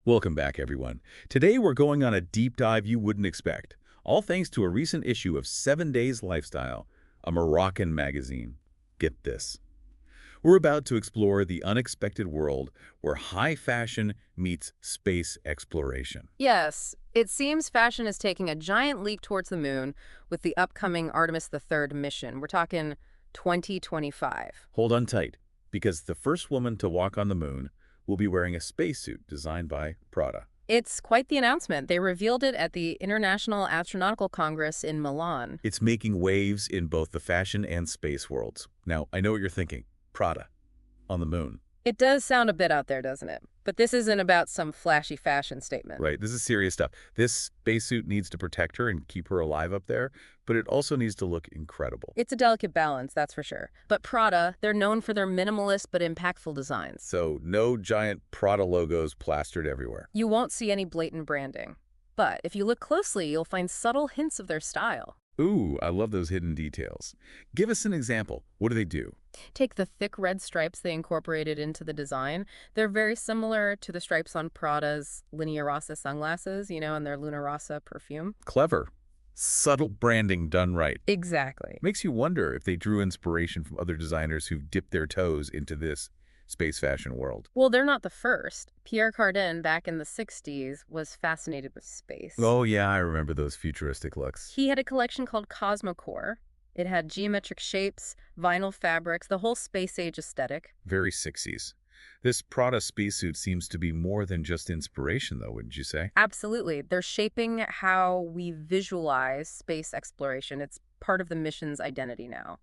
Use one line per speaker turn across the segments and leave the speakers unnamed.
Welcome back, everyone. Today we're going on a deep dive you wouldn't expect, all thanks to a recent issue of 7 Days Lifestyle, a Moroccan magazine. Get this. We're about to explore the unexpected world where high fashion meets space exploration.
Yes, it seems fashion is taking a giant leap towards the moon with the upcoming Artemis III mission. We're talking 2025.
Hold on tight, because the first woman to walk on the moon will be wearing a spacesuit designed by Prada.
It's quite the announcement. They revealed it at the International Astronautical Congress in Milan.
It's making waves in both the fashion and space worlds. Now, I know what you're thinking. Prada. On the moon.
It does sound a bit out there, doesn't it? But this isn't about some flashy fashion statement.
Right, this is serious stuff. This spacesuit needs to protect her and keep her alive up there, but it also needs to look incredible.
It's a delicate balance, that's for sure. But Prada, they're known for their minimalist but impactful designs.
So no giant Prada logos plastered everywhere.
You won't see any blatant branding. But if you look closely, you'll find subtle hints of their style.
Ooh, I love those hidden details. Give us an example. What do they do?
Take the thick red stripes they incorporated into the design. They're very similar to the stripes on Prada's Linea Rossa sunglasses, and their Luna Rossa perfume.
Clever. Subtle branding done right.
Exactly.
Makes you wonder if they drew inspiration from other designers who've dipped their toes into this space fashion world.
Well, they're not the first. Pierre Cardin, back in the 60s, was fascinated with space.
Oh yeah, I remember those futuristic looks.
He had a collection called Cosmocore. It had geometric shapes, vinyl fabrics, the whole space-age aesthetic.
Very 60s. This Prada spacesuit seems to be more than just inspiration, though, wouldn't you say?
Absolutely. They're shaping how we visualize space exploration. It's part of the mission's identity now.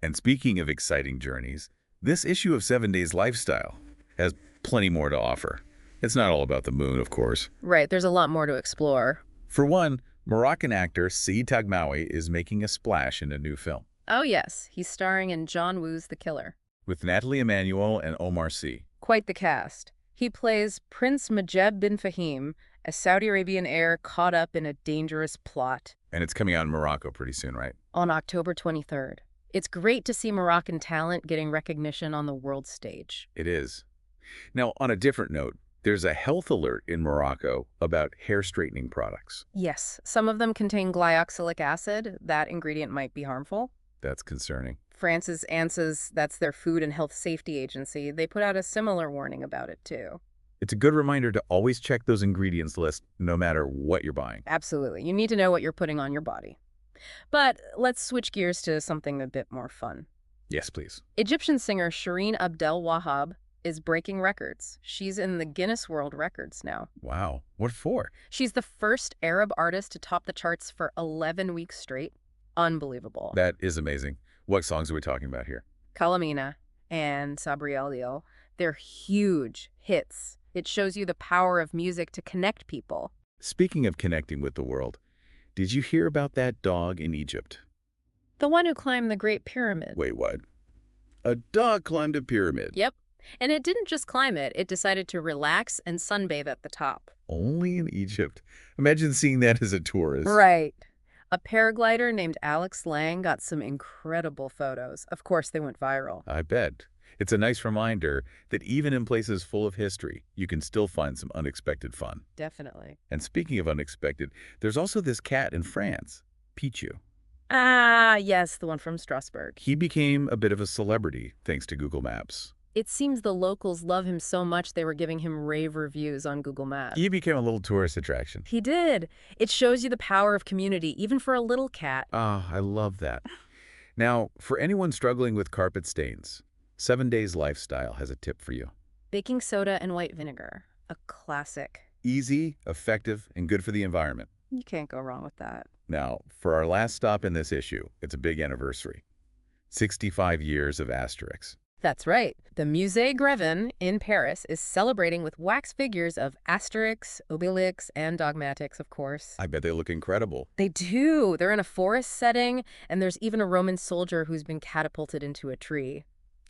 And speaking of exciting journeys, this issue of 7 Days Lifestyle has plenty more to offer. It's not all about the moon, of course.
Right, there's a lot more to explore.
For one, Moroccan actor Saïd Taghmaoui is making a splash in a new film.
Oh yes, he's starring in John Woo's The Killer.
With Natalie Emmanuel and Omar Sy.
Quite the cast. He plays Prince Majed bin Fahim, a Saudi Arabian heir caught up in a dangerous plot.
And it's coming out in Morocco pretty soon, right?
On October 23rd. It's great to see Moroccan talent getting recognition on the world stage.
It is. Now, on a different note, there's a health alert in Morocco about hair straightening products.
Yes, some of them contain glyoxylic acid. That ingredient might be harmful.
That's concerning.
France's ANSES, that's their Food and Health Safety Agency, they put out a similar warning about it too.
It's a good reminder to always check those ingredients list no matter what you're buying.
Absolutely. You need to know what you're putting on your body. But let's switch gears to something a bit more fun.
Yes, please.
Egyptian singer Shireen Abdel Wahab is breaking records. She's in the Guinness World Records now.
Wow. What for?
She's the first Arab artist to top the charts for 11 weeks straight. Unbelievable.
That is amazing. What songs are we talking about here?
Kalamina and Sabri El Dio, they're huge hits. It shows you the power of music to connect people.
Speaking of connecting with the world, did you hear about that dog in Egypt?
The one who climbed the Great Pyramid.
Wait, what? A dog climbed a pyramid?
Yep. And it didn't just climb it, it decided to relax and sunbathe at the top.
Only in Egypt. Imagine seeing that as a tourist.
Right. A paraglider named Alex Lang got some incredible photos. Of course, they went viral.
I bet. It's a nice reminder that even in places full of history, you can still find some unexpected fun.
Definitely.
And speaking of unexpected, there's also this cat in France, Pichu.
Ah, yes, the one from Strasbourg.
He became a bit of a celebrity thanks to Google Maps.
It seems the locals love him so much they were giving him rave reviews on Google Maps.
He became a little tourist attraction.
He did. It shows you the power of community, even for a little cat.
Ah, I love that. Now, for anyone struggling with carpet stains, 7 Days Lifestyle has a tip for you.
Baking soda and white vinegar. A classic.
Easy, effective, and good for the environment.
You can't go wrong with that.
Now, for our last stop in this issue, it's a big anniversary. 65 years of Asterix.
That's right. The Musée Grévin in Paris is celebrating with wax figures of Asterix, Obelix, and Dogmatix, of course.
I bet they look incredible.
They do. They're in a forest setting, and there's even a Roman soldier who's been catapulted into a tree.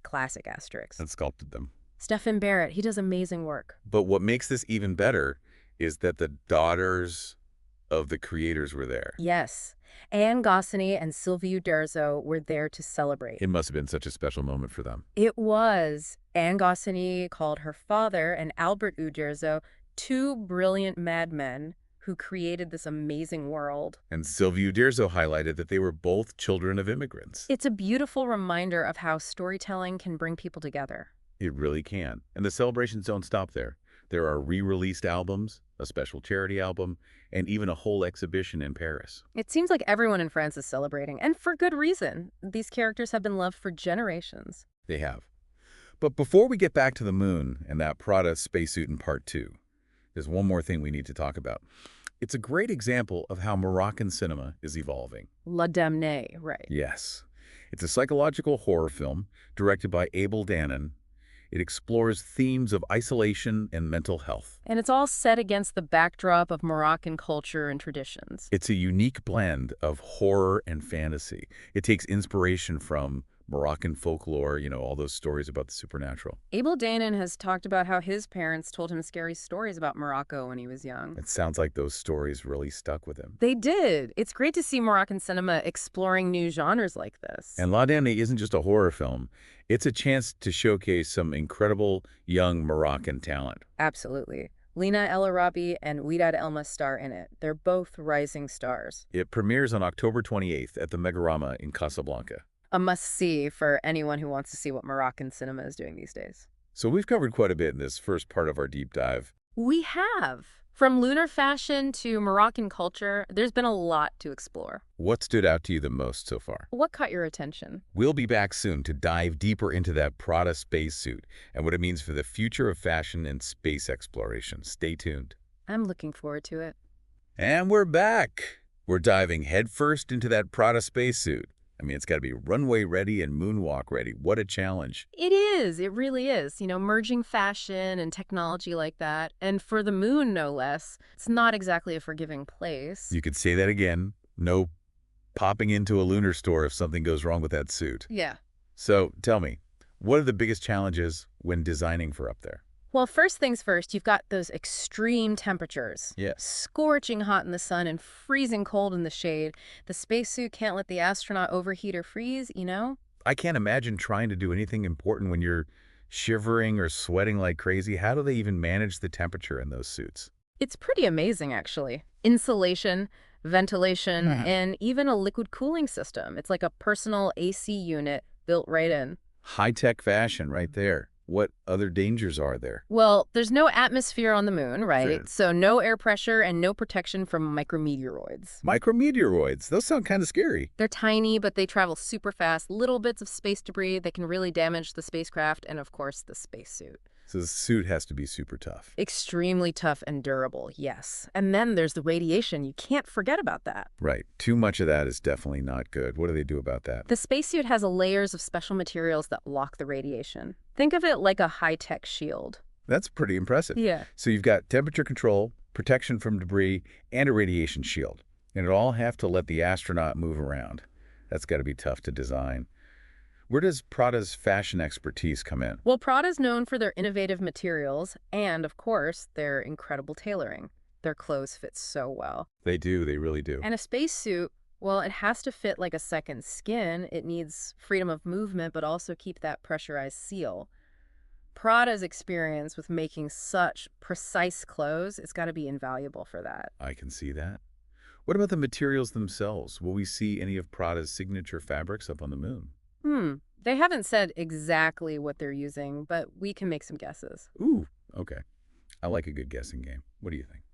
Classic Asterix.
And sculpted them.
Stephen Barrett, he does amazing work.
But what makes this even better is that the daughters of the creators were there.
Yes. Anne Goscinny and Sylvie Uderzo were there to celebrate.
It must have been such a special moment for them.
It was. Anne Goscinny called her father and Albert Uderzo Two brilliant madmen who created this amazing world.
And Sylvia Uderzo highlighted that they were both children of immigrants.
It's a beautiful reminder of how storytelling can bring people together.
It really can. And the celebrations don't stop there. There are re-released albums, a special charity album, and even a whole exhibition in Paris.
It seems like everyone in France is celebrating, and for good reason. These characters have been loved for generations.
They have. But before we get back to the moon and that Prada spacesuit in part 2, there's one more thing we need to talk about. It's a great example of how Moroccan cinema is evolving.
La Damnée, right.
Yes. It's a psychological horror film directed by Abel Danan. It explores themes of isolation and mental health.
And it's all set against the backdrop of Moroccan culture and traditions.
It's a unique blend of horror and fantasy. It takes inspiration from Moroccan folklore, all those stories about the supernatural.
Abel Danan has talked about how his parents told him scary stories about Morocco when he was young.
It sounds like those stories really stuck with him.
They did. It's great to see Moroccan cinema exploring new genres like this.
And La Damnée isn't just a horror film. It's a chance to showcase some incredible young Moroccan talent.
Absolutely. Lina El Arabi and Ouidad Elma star in it. They're both rising stars.
It premieres on October 28th at the Megarama in Casablanca.
A must-see for anyone who wants to see what Moroccan cinema is doing these days.
So we've covered quite a bit in this first part of our deep dive.
We have. From lunar fashion to Moroccan culture, there's been a lot to explore.
What stood out to you the most so far?
What caught your attention?
We'll be back soon to dive deeper into that Prada spacesuit and what it means for the future of fashion and space exploration. Stay tuned.
I'm looking forward to it.
And we're back. We're diving headfirst into that Prada spacesuit. I mean, it's got to be runway ready and moonwalk ready. What a challenge.
It is. It really is. Merging fashion and technology like that. And for the moon, no less, it's not exactly a forgiving place.
You could say that again. No popping into a lunar store if something goes wrong with that suit.
Yeah.
So tell me, what are the biggest challenges when designing for up there?
Well, first things first, you've got those extreme temperatures.
Yeah.
Scorching hot in the sun and freezing cold in the shade. The spacesuit can't let the astronaut overheat or freeze,
I can't imagine trying to do anything important when you're shivering or sweating like crazy. How do they even manage the temperature in those suits?
It's pretty amazing, actually. Insulation, ventilation, and even a liquid cooling system. It's like a personal AC unit built right in.
High-tech fashion right there. What other dangers are there?
Well, there's no atmosphere on the moon, right?
Sure.
So no air pressure and no protection from micrometeoroids.
Micrometeoroids. Those sound kind of scary.
They're tiny, but they travel super fast. Little bits of space debris that can really damage the spacecraft and, of course, the spacesuit.
So the suit has to be super tough.
Extremely tough and durable, yes. And then there's the radiation. You can't forget about that.
Right. Too much of that is definitely not good. What do they do about that?
The spacesuit has layers of special materials that block the radiation. Think of it like a high-tech shield.
That's pretty impressive.
Yeah.
So you've got temperature control, protection from debris, and a radiation shield. And it all have to let the astronaut move around. That's got to be tough to design. Where does Prada's fashion expertise come in?
Well, Prada's known for their innovative materials and, of course, their incredible tailoring. Their clothes fit so well.
They do. They really do.
And a spacesuit, well, it has to fit like a second skin. It needs freedom of movement, but also keep that pressurized seal. Prada's experience with making such precise clothes, it's got to be invaluable for that.
I can see that. What about the materials themselves? Will we see any of Prada's signature fabrics up on the moon?
They haven't said exactly what they're using, but we can make some guesses.
Ooh, okay. I like a good guessing game. What do you think?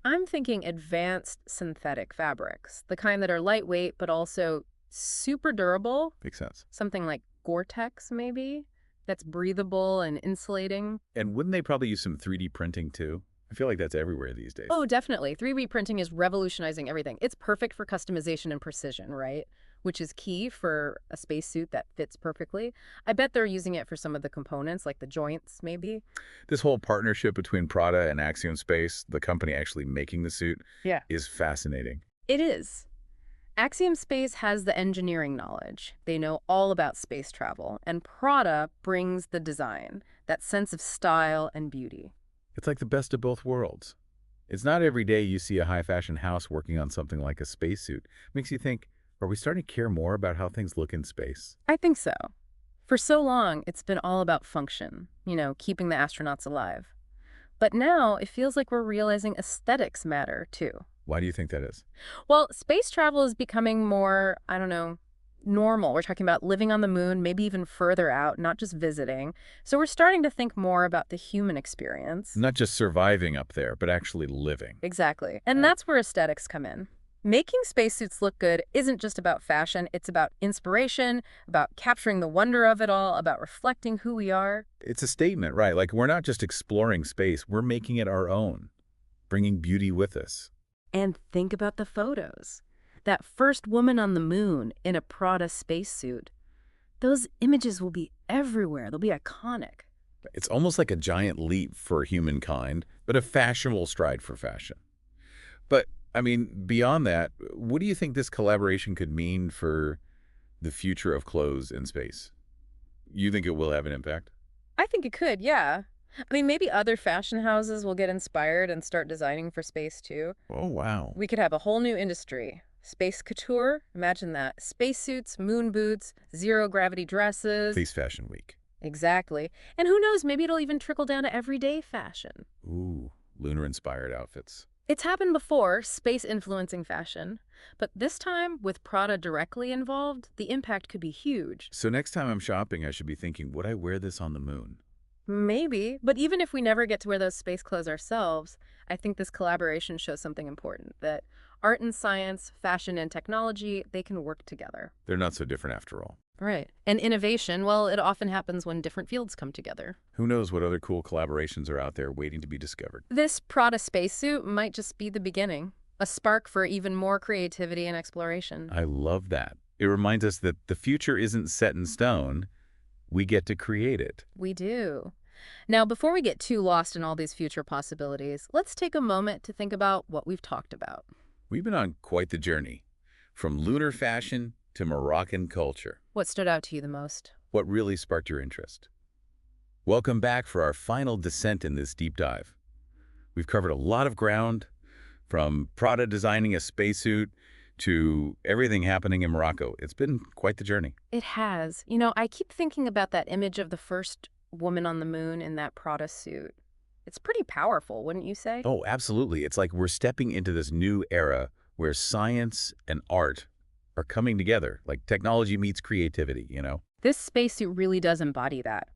I'm thinking advanced synthetic fabrics, the kind that are lightweight but also super durable.
Makes sense.
Something like Gore-Tex, maybe, that's breathable and insulating.
And wouldn't they probably use some 3D printing too? I feel like that's everywhere these days.
Oh, definitely. 3D printing is revolutionizing everything. It's perfect for customization and precision, right? Which is key for a spacesuit that fits perfectly. I bet they're using it for some of the components, like the joints, maybe.
This whole partnership between Prada and Axiom Space, the company actually making the suit, is fascinating.
It is. Axiom Space has the engineering knowledge. They know all about space travel, and Prada brings the design, that sense of style and beauty.
It's like the best of both worlds. It's not every day you see a high-fashion house working on something like a spacesuit. Makes you think, are we starting to care more about how things look in space?
I think so. For so long, it's been all about function, keeping the astronauts alive. But now it feels like we're realizing aesthetics matter too.
Why do you think that is?
Well, space travel is becoming more, I don't know, normal. We're talking about living on the moon, maybe even further out, not just visiting. So we're starting to think more about the human experience.
Not just surviving up there, but actually living.
Exactly. And that's where aesthetics come in. Making spacesuits look good isn't just about fashion, it's about inspiration, about capturing the wonder of it all, about reflecting who we are.
It's a statement, right? Like, we're not just exploring space, we're making it our own, bringing beauty with us.
And think about the photos. That first woman on the moon in a Prada spacesuit. Those images will be everywhere. They'll be iconic.
It's almost like a giant leap for humankind, but a fashionable stride for fashion. But, I mean, beyond that, what do you think this collaboration could mean for the future of clothes in space? You think it will have an impact?
I think it could, yeah. I mean, maybe other fashion houses will get inspired and start designing for space too.
Oh, wow.
We could have a whole new industry. Space couture, imagine that. Spacesuits, moon boots, zero-gravity dresses.
Space Fashion Week.
Exactly. And who knows, maybe it'll even trickle down to everyday fashion.
Ooh, lunar-inspired outfits.
It's happened before, space influencing fashion. But this time, with Prada directly involved, the impact could be huge.
So next time I'm shopping, I should be thinking, would I wear this on the moon?
Maybe, but even if we never get to wear those space clothes ourselves, I think this collaboration shows something important, that art and science, fashion and technology, they can work together.
They're not so different after all.
Right. And innovation, well, it often happens when different fields come together.
Who knows what other cool collaborations are out there waiting to be discovered?
This Prada spacesuit might just be the beginning, a spark for even more creativity and exploration.
I love that. It reminds us that the future isn't set in stone. We get to create it.
We do. Now, before we get too lost in all these future possibilities, let's take a moment to think about what we've talked about.
We've been on quite the journey, from lunar fashion to Moroccan culture.
What stood out to you the most?
What really sparked your interest? Welcome back for our final descent in this deep dive. We've covered a lot of ground, from Prada designing a spacesuit to everything happening in Morocco. It's been quite the journey.
It has. You know, I keep thinking about that image of the first woman on the moon in that Prada suit. It's pretty powerful, wouldn't you say?
Oh, absolutely. It's like we're stepping into this new era where science and art are coming together, like technology meets creativity, you know?
This spacesuit really does embody that.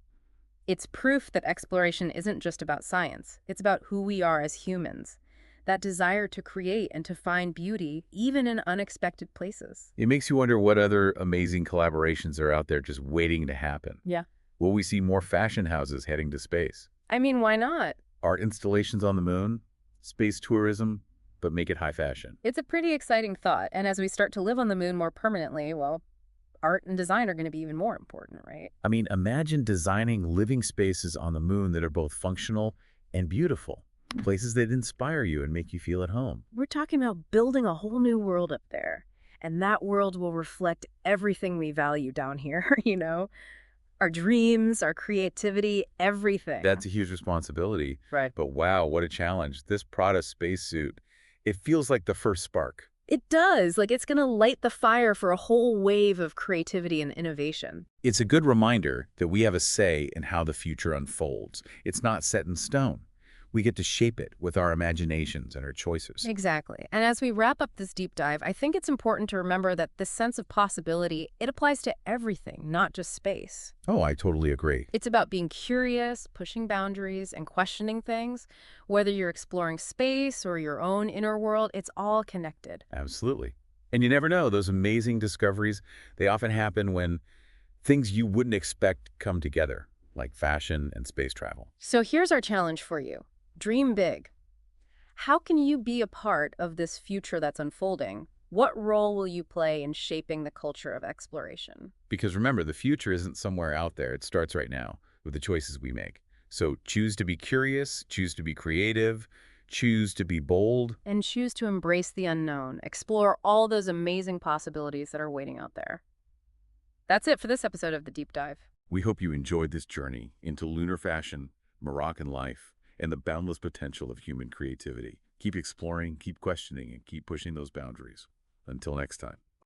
It's proof that exploration isn't just about science. It's about who we are as humans. That desire to create and to find beauty, even in unexpected places.
It makes you wonder what other amazing collaborations are out there just waiting to happen.
Yeah.
Will we see more fashion houses heading to space?
I mean, why not?
Art installations on the moon? Space tourism? But make it high fashion.
It's a pretty exciting thought. And as we start to live on the moon more permanently, well, art and design are going to be even more important, right?
I mean, imagine designing living spaces on the moon that are both functional and beautiful. Places that inspire you and make you feel at home.
We're talking about building a whole new world up there. And that world will reflect everything we value down here, you know? Our dreams, our creativity, everything.
That's a huge responsibility.
Right.
But wow, what a challenge. This Prada spacesuit, it feels like the first spark.
It does. Like, it's going to light the fire for a whole wave of creativity and innovation.
It's a good reminder that we have a say in how the future unfolds. It's not set in stone. We get to shape it with our imaginations and our choices.
Exactly. And as we wrap up this deep dive, I think it's important to remember that this sense of possibility, it applies to everything, not just space.
Oh, I totally agree.
It's about being curious, pushing boundaries, and questioning things. Whether you're exploring space or your own inner world, it's all connected.
Absolutely. And you never know, those amazing discoveries, they often happen when things you wouldn't expect come together, like fashion and space travel.
So here's our challenge for you. Dream big. How can you be a part of this future that's unfolding? What role will you play in shaping the culture of exploration?
Because remember, the future isn't somewhere out there. It starts right now with the choices we make. So choose to be curious, choose to be creative, choose to be bold.
And choose to embrace the unknown. Explore all those amazing possibilities that are waiting out there. That's it for this episode of The Deep Dive.
We hope you enjoyed this journey into lunar fashion, Moroccan life, and the boundless potential of human creativity. Keep exploring, keep questioning, and keep pushing those boundaries. Until next time.